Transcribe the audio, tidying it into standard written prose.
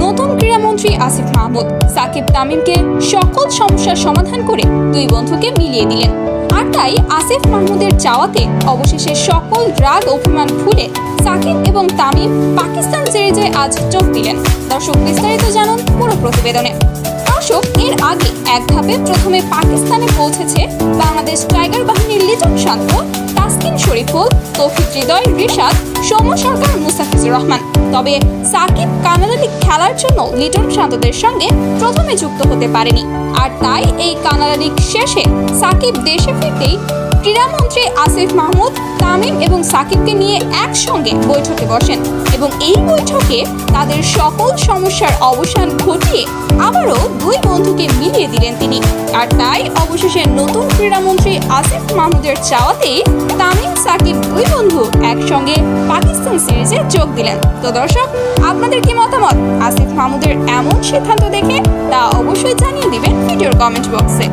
নতুন ক্রীড়ামন্ত্রী আসিফ মাহমুদ সাকিব তামিমকে সকল সমস্যার সমাধান করে দুই বন্ধুকে মিলিয়ে দিলেন। আর তাই আসিফ মাহমুদের চাওয়াতে অবশেষে সকল রাগ অভিমান ভুলে সাকিব এবং তামিম পাকিস্তান সিরিজে আজ যোগ দিলেন। দর্শক, বিস্তারিত জানুন পুরো প্রতিবেদনে। দর্শক, এর আগে এক ধাপে প্রথমে পাকিস্তানে পৌঁছেছে বাংলাদেশ টাইগার বাহিনীর লিটন শান্ত, তাসকিন শরীফুল, তৌফিক হৃদয়, রিশাদ, সৌম্য সরকার, মুস্তাফিজুর রহমান। তবে সাকিব কানাডা লিগ খেলার জন্য লিটন শান্তদের সঙ্গে প্রথমে যুক্ত হতে পারেনি। আর তাই এই কানাডা লিগ শেষে সাকিব দেশে ফিরতেই ক্রীড়ামন্ত্রী আসিফ মাহমুদ তামিম এবং সাকিবকে নিয়ে একসঙ্গে বৈঠকে বসেন এবং এই বৈঠকে তাদের সকল সমস্যার অবসান ঘটিয়ে আবারও দুই বন্ধুকে মিলিয়ে দিলেন তিনি। আর তাই অবশেষে নতুন ক্রীড়ামন্ত্রী আসিফ মাহমুদের চাওয়াতেই তামিম সাকিব দুই বন্ধু একসঙ্গে পাকিস্তান সিরিজে যোগ দিলেন। তো দর্শক, আপনাদের কি মতামত আসিফ মাহমুদের এমন সিদ্ধান্ত দেখে তা অবশ্যই জানিয়ে দিবেন ভিডিওর কমেন্ট বক্সে।